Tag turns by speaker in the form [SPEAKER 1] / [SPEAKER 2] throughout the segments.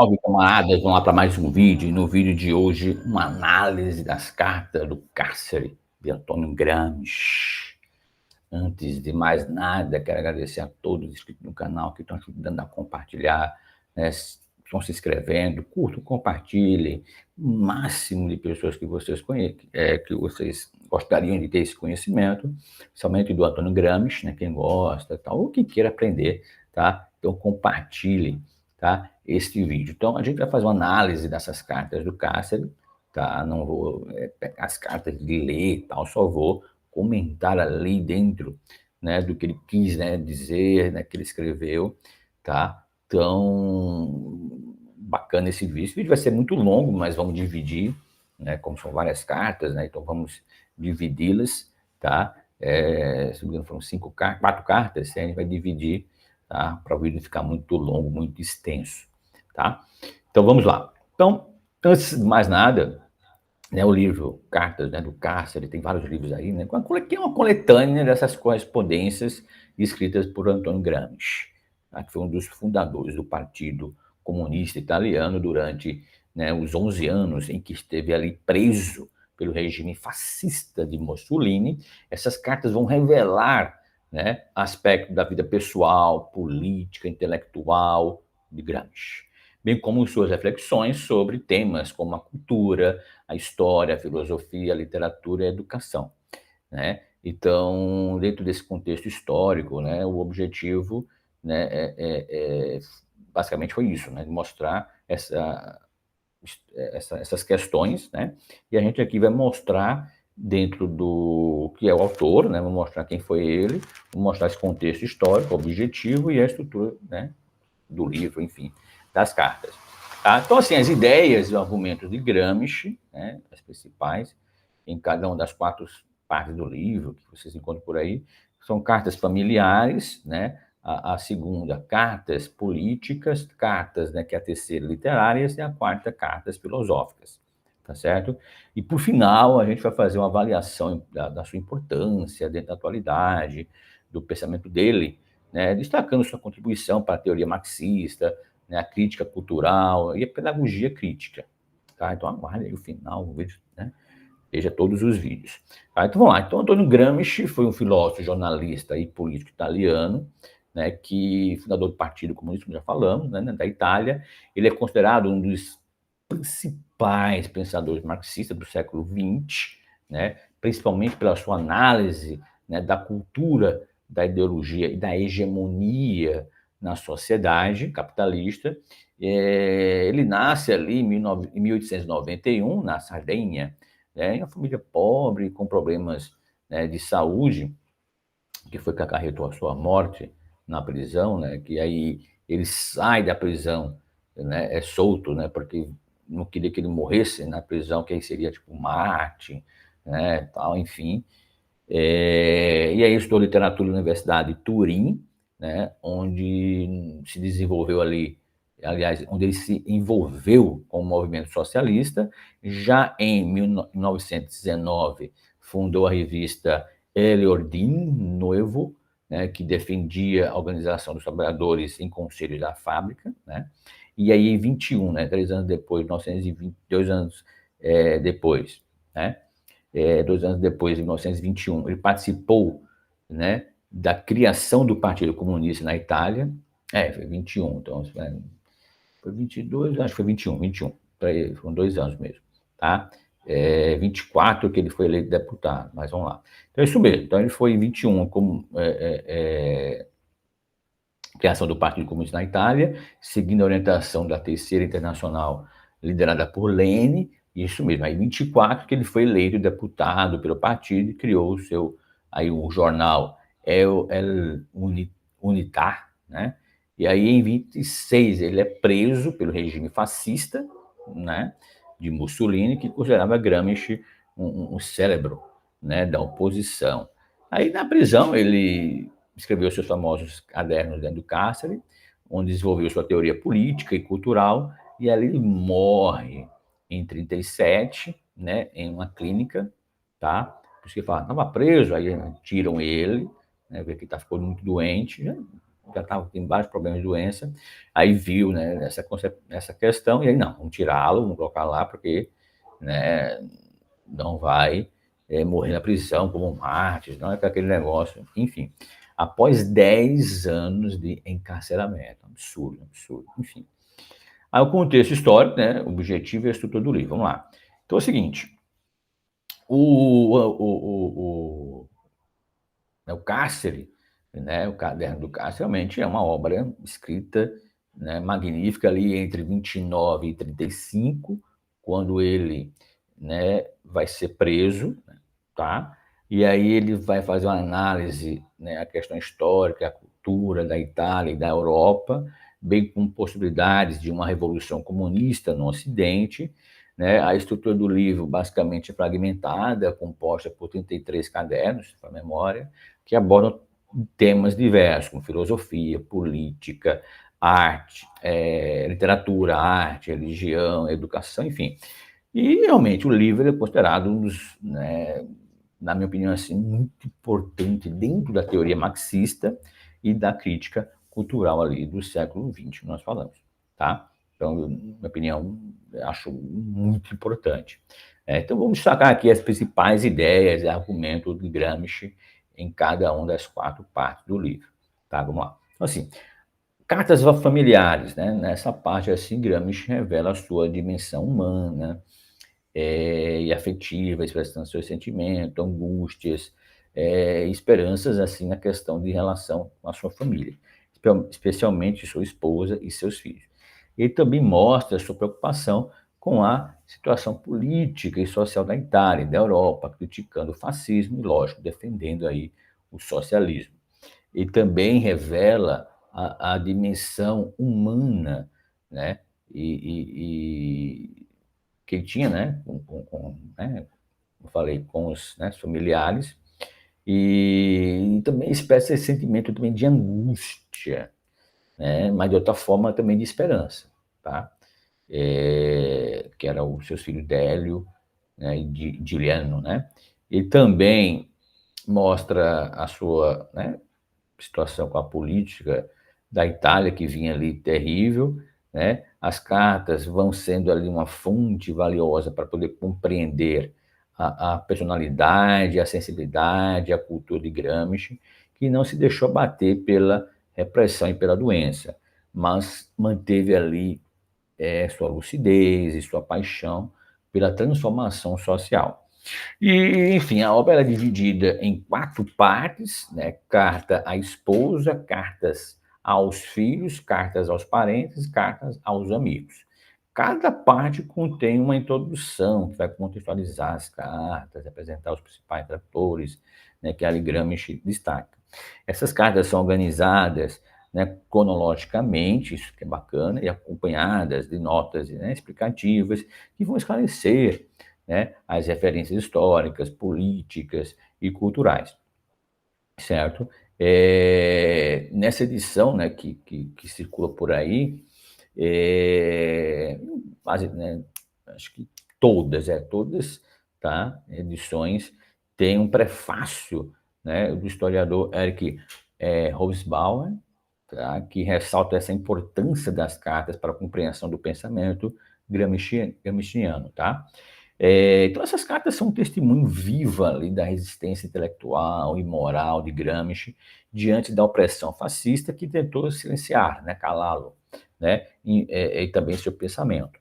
[SPEAKER 1] Salve, camaradas, vamos lá para mais um vídeo. E no vídeo de hoje, uma análise das cartas do cárcere de Antônio Gramsci. Antes de mais nada, quero agradecer a todos os inscritos no canal que estão ajudando a compartilhar, né? Estão se inscrevendo, curtam, compartilhem. O máximo de pessoas que vocês que vocês gostariam de ter esse conhecimento, somente do Antônio Gramsci, né? Quem gosta, tal, ou quem queira aprender, tá? Então compartilhem, tá? Este vídeo. Então a gente vai fazer uma análise dessas cartas do cárcere, tá? Não vou pegar as cartas de ler e tal, só vou comentar ali dentro, né, do que ele quis, né, dizer, né, que ele escreveu, tá? Então, bacana esse vídeo. Esse vídeo vai ser muito longo, mas vamos dividir, né, como são várias cartas, né, então vamos dividi-las, tá? Se não me engano, foram 4 cartas, a gente vai dividir, tá? Para o vídeo não ficar muito longo, muito extenso, tá? Então, vamos lá. Então, antes de mais nada, né, o livro Cartas, né, do Cárcere, tem vários livros aí, né, que é uma coletânea dessas correspondências escritas por Antônio Gramsci, tá, que foi um dos fundadores do Partido Comunista Italiano durante, né, os 11 anos em que esteve ali preso pelo regime fascista de Mussolini. Essas cartas vão revelar, né, aspectos da vida pessoal, política, intelectual de Gramsci, bem como suas reflexões sobre temas como a cultura, a história, a filosofia, a literatura e a educação, né? Então, dentro desse contexto histórico, né, o objetivo, né, basicamente foi isso, né, de mostrar essas questões, né? E a gente aqui vai mostrar dentro do que é o autor, né? Vou mostrar quem foi ele, vou mostrar esse contexto histórico, objetivo e a estrutura, né, do livro, enfim, das cartas. Tá? Então, assim, as ideias e argumentos de Gramsci, né, as principais, em cada uma das 4 partes do livro, que vocês encontram por aí, são cartas familiares, né, a segunda, cartas políticas, cartas, né, que é a terceira, literárias, e a quarta, cartas filosóficas, tá certo? E, por final, a gente vai fazer uma avaliação da sua importância dentro da atualidade, do pensamento dele, né, destacando sua contribuição para a teoria marxista, né, a crítica cultural e a pedagogia crítica. Tá? Então, aguarde aí o final, o vídeo, né? Veja todos os vídeos. Tá? Então, vamos lá. Então, Antônio Gramsci foi um filósofo, jornalista e político italiano, né, que fundador do Partido Comunista, como já falamos, né, da Itália. Ele é considerado um dos principais pensadores marxistas do século XX, né, principalmente pela sua análise, né, da cultura, da ideologia e da hegemonia na sociedade capitalista. Ele nasce ali em 1891, na Sardenha, né, em uma família pobre, com problemas, né, de saúde, que foi que acarretou a sua morte na prisão, né, que aí ele sai da prisão, né, é solto, né, porque não queria que ele morresse na prisão, que aí seria tipo Marte, né, tal, enfim. E aí estudou literatura na Universidade de Turim, né, onde se desenvolveu ali, aliás, onde ele se envolveu com o movimento socialista. Já em 1919, fundou a revista El Ordine Nuevo, né, que defendia a organização dos trabalhadores em conselhos da fábrica, né? E aí, em 21, né, 3 anos depois, 1920, 2 anos depois, né, 2 anos depois, em 1921, ele participou, né, da criação do Partido Comunista na Itália. Foi 21, então foi 22, acho que foi 21, 21, foram 2 anos mesmo, tá? 24 que ele foi eleito deputado, mas vamos lá. Então é isso mesmo, então ele foi em 21 como criação do Partido Comunista na Itália, seguindo a orientação da Terceira Internacional, liderada por Lênin, isso mesmo, aí em 24 que ele foi eleito deputado pelo partido e criou o jornal El Unitar, né? E aí em 26 ele é preso pelo regime fascista, né, de Mussolini, que considerava Gramsci um cérebro, né, da oposição. Aí na prisão ele escreveu seus famosos cadernos dentro do cárcere, onde desenvolveu sua teoria política e cultural, e ali ele morre em 37, né, em uma clínica, tá? Por isso que fala, estava preso, aí tiram ele, né, porque ele ficou muito doente, já estava com vários problemas de doença, aí viu, né, essa questão, e aí não, vamos tirá-lo, vamos colocar lá, porque, né, não vai morrer na prisão como mártir, não é aquele negócio, enfim. Após 10 anos de encarceramento, absurdo, enfim. Aí o contexto histórico, né, o objetivo e a estrutura do livro, vamos lá. Então é o seguinte, o Cárcere, né, o Caderno do Cárcere, realmente é uma obra escrita, né, magnífica ali entre 29 e 35, quando ele, né, vai ser preso, tá? E aí ele vai fazer uma análise, né, a questão histórica, a cultura da Itália e da Europa, bem com possibilidades de uma revolução comunista no Ocidente, né? A estrutura do livro basicamente é fragmentada, composta por 33 cadernos, para memória, que abordam temas diversos, como filosofia, política, arte, literatura, arte, religião, educação, enfim. E realmente o livro é considerado um dos, né, na minha opinião, assim, muito importante dentro da teoria marxista e da crítica cultural ali do século XX que nós falamos, tá? Então, na minha opinião, acho muito importante. Então, vamos destacar aqui as principais ideias e argumentos de Gramsci em cada uma das 4 partes do livro, tá? Vamos lá. Então, assim, cartas familiares, né? Nessa parte, assim, Gramsci revela a sua dimensão humana, e afetiva, expressando seus sentimentos, angústias, esperanças, assim, na questão de relação com a sua família, especialmente sua esposa e seus filhos. Ele também mostra sua preocupação com a situação política e social da Itália e da Europa, criticando o fascismo e, lógico, defendendo aí o socialismo. Ele também revela a dimensão humana, né? E que ele tinha, né, né, eu falei, com os, né, familiares, e também expressa esse sentimento também de angústia, né, mas de outra forma também de esperança, tá? Que era os seus filhos Délio, né, e Diliano, né? E também mostra a sua, né, situação com a política da Itália, que vinha ali terrível, né? As cartas vão sendo ali uma fonte valiosa para poder compreender a personalidade, a sensibilidade, a cultura de Gramsci, que não se deixou bater pela repressão e pela doença, mas manteve ali sua lucidez e sua paixão pela transformação social. E, enfim, a obra é dividida em 4 partes, né? Carta à esposa, cartas aos filhos, cartas aos parentes, cartas aos amigos. Cada parte contém uma introdução que vai contextualizar as cartas, apresentar os principais tratores, né, que a Gramsci destaca. Essas cartas são organizadas, né, cronologicamente, isso que é bacana, e acompanhadas de notas, né, explicativas que vão esclarecer, né, as referências históricas, políticas e culturais, certo? Nessa edição, né, que circula por aí, quase, né, acho que todas, tá, edições têm um prefácio, né, do historiador Eric Hobsbawm, tá, que ressalta essa importância das cartas para a compreensão do pensamento gramsciano, tá? Então, essas cartas são um testemunho vivo ali da resistência intelectual e moral de Gramsci diante da opressão fascista que tentou silenciar, né, calá-lo, né, e também seu pensamento.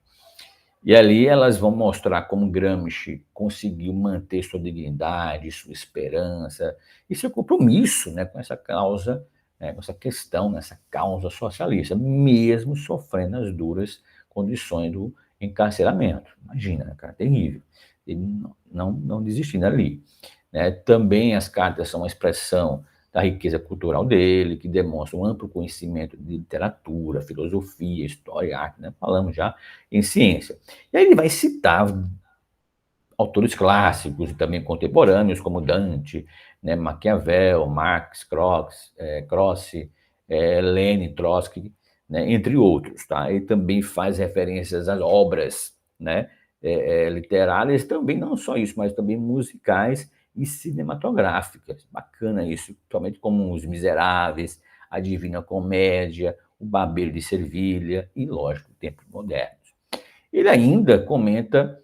[SPEAKER 1] E ali elas vão mostrar como Gramsci conseguiu manter sua dignidade, sua esperança e seu compromisso, né, com essa causa, né, com essa questão, nessa causa socialista, mesmo sofrendo as duras condições do encarceramento. Imagina, né, cara, terrível. Ele não desistindo ali, né? Também as cartas são uma expressão da riqueza cultural dele, que demonstra um amplo conhecimento de literatura, filosofia, história, arte, né? Falamos já em ciência. E aí ele vai citar autores clássicos e também contemporâneos, como Dante, né, Maquiavel, Marx, Croce, Lenin, Trotsky, né, entre outros. Tá? Ele também faz referências às obras, né, literárias, também não só isso, mas também musicais e cinematográficas. Bacana isso, principalmente como Os Miseráveis, a Divina Comédia, o Barbeiro de Servilha e, lógico, Tempos Modernos. Ele ainda comenta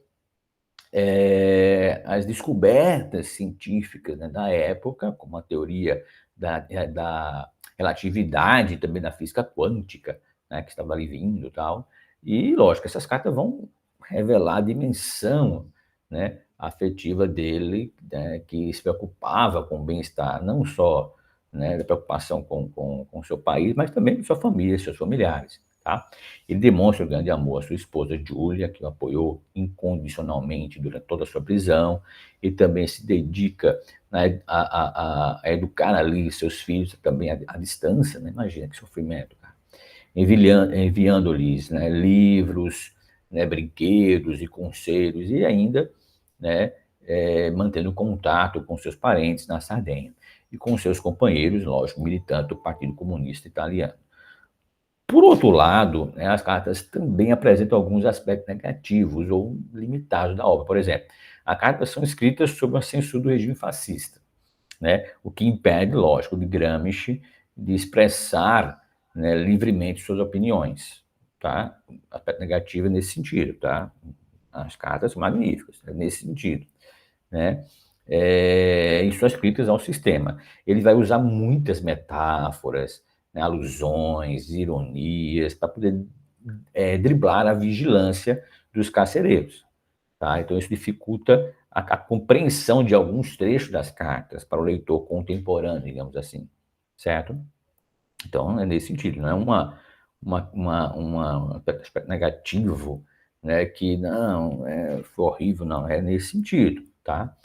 [SPEAKER 1] as descobertas científicas, né, da época, como a teoria da relatividade, também da física quântica, né, que estava ali vindo e tal. E, lógico, essas cartas vão revelar a dimensão, né, afetiva dele, né, que se preocupava com o bem-estar, não só, né, da preocupação com o seu país, mas também com sua família, seus familiares. Tá? Ele demonstra o grande amor à sua esposa, Júlia, que o apoiou incondicionalmente durante toda a sua prisão, e também se dedica, né, a educar ali seus filhos também à distância, né? Imagina que sofrimento, cara. Enviando-lhes, né, livros, né, brinquedos e conselhos, e ainda, né, mantendo contato com seus parentes na Sardenha e com seus companheiros, lógico, militantes do Partido Comunista Italiano. Por outro lado, né, as cartas também apresentam alguns aspectos negativos ou limitados da obra. Por exemplo, as cartas são escritas sob a censura do regime fascista, né, o que impede, lógico, de Gramsci de expressar, né, livremente suas opiniões. Tá? Aspecto negativo é nesse sentido. Tá? As cartas são magníficas, é nesse sentido. Né? Em suas críticas ao sistema. Ele vai usar muitas metáforas, né, alusões, ironias, para poder driblar a vigilância dos carcereiros. Tá? Então, isso dificulta a compreensão de alguns trechos das cartas para o leitor contemporâneo, digamos assim. Certo? Então, é nesse sentido, não é um aspecto negativo, né, que não, foi horrível, não, é nesse sentido. Tá?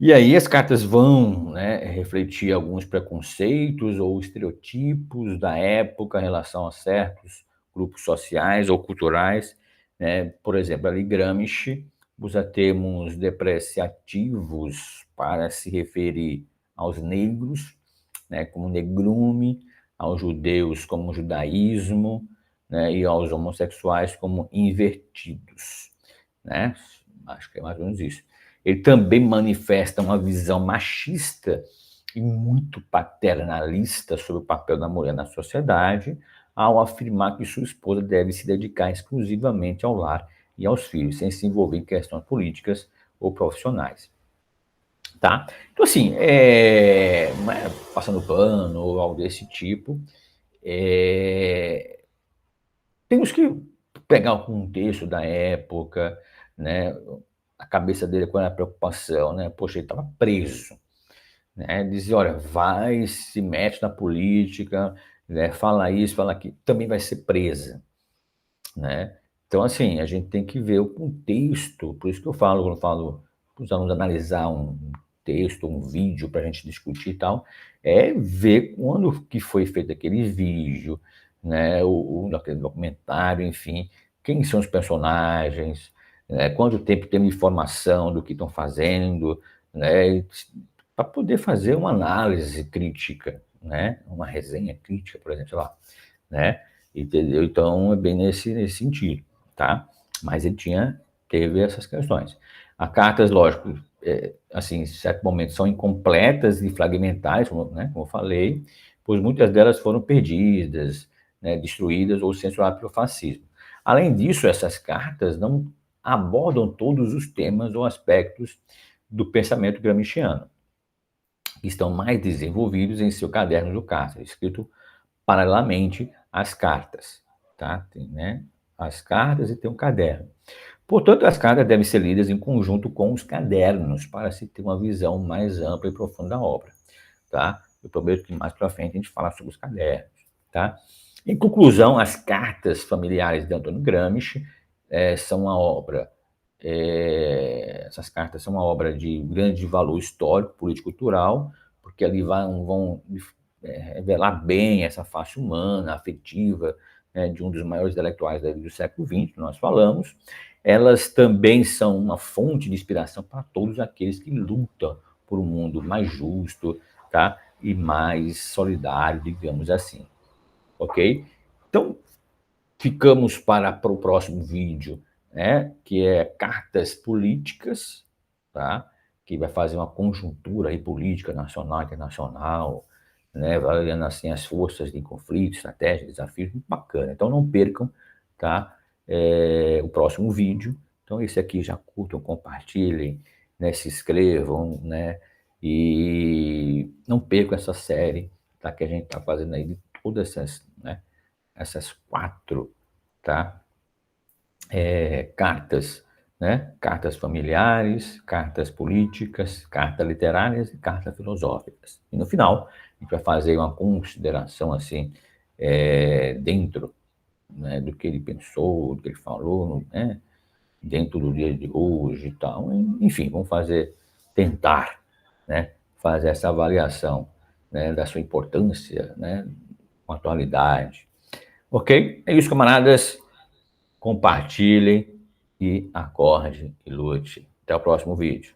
[SPEAKER 1] E aí as cartas vão, né, refletir alguns preconceitos ou estereotipos da época em relação a certos grupos sociais ou culturais. Né? Por exemplo, ali Gramsci usa termos depreciativos para se referir aos negros, né, como negrume, aos judeus como judaísmo, né, e aos homossexuais como invertidos. Né? Acho que é mais ou menos isso. Ele também manifesta uma visão machista e muito paternalista sobre o papel da mulher na sociedade, ao afirmar que sua esposa deve se dedicar exclusivamente ao lar e aos filhos, sem se envolver em questões políticas ou profissionais. Tá? Então, assim, não é passando pano ou algo desse tipo, temos que pegar o contexto da época, né? A cabeça dele qual era a preocupação, né? Poxa, ele estava preso, né? Dizia, olha, vai, se mete na política, né? Fala isso, fala aquilo, também vai ser presa, né? Então, assim, a gente tem que ver o contexto, por isso que eu falo, quando eu falo para os alunos analisar um texto, um vídeo para a gente discutir e tal, é ver quando que foi feito aquele vídeo, né, aquele documentário, enfim, quem são os personagens, né, quanto tempo tem informação do que estão fazendo, né, para poder fazer uma análise crítica, né, uma resenha crítica, por exemplo, sei lá, né, entendeu? Então, é bem nesse sentido, tá? Mas ele teve essas questões. As cartas, lógico, assim, em certo momento são incompletas e fragmentares, né, como eu falei, pois muitas delas foram perdidas, né, destruídas ou censuradas pelo fascismo. Além disso, essas cartas não abordam todos os temas ou aspectos do pensamento gramsciano, que estão mais desenvolvidos em seu caderno do cárcere, escrito paralelamente às cartas. Tá? Tem, né, as cartas e tem um caderno. Portanto, as cartas devem ser lidas em conjunto com os cadernos, para se ter uma visão mais ampla e profunda da obra. Tá? Eu prometo que mais para frente a gente fala sobre os cadernos. Tá? Em conclusão, as cartas familiares de Antônio Gramsci são uma obra, essas cartas são uma obra de grande valor histórico, político, cultural, porque ali vão revelar bem essa face humana, afetiva, né, de um dos maiores intelectuais do século XX, que nós falamos. Elas também são uma fonte de inspiração para todos aqueles que lutam por um mundo mais justo, tá? E mais solidário, digamos assim. Ok? Então, ficamos para o próximo vídeo, né? Que é cartas políticas, tá? que vai fazer uma conjuntura aí política nacional, internacional, né, avaliando assim as forças de conflito, estratégia, desafios, muito bacana. Então não percam, tá? O próximo vídeo. Então esse aqui já curtam, compartilhem, né, se inscrevam, né, e não percam essa série, tá? Que a gente está fazendo aí de todas essas, né, essas 4, tá? Cartas, né? Cartas familiares, cartas políticas, cartas literárias e cartas filosóficas. E no final, a gente vai fazer uma consideração assim, dentro, né, do que ele pensou, do que ele falou, né, dentro do dia de hoje e tal. Enfim, vamos tentar, né, fazer essa avaliação, né, da sua importância, né, com a atualidade. Ok? É isso, camaradas. Compartilhem e acorde e lute. Até o próximo vídeo.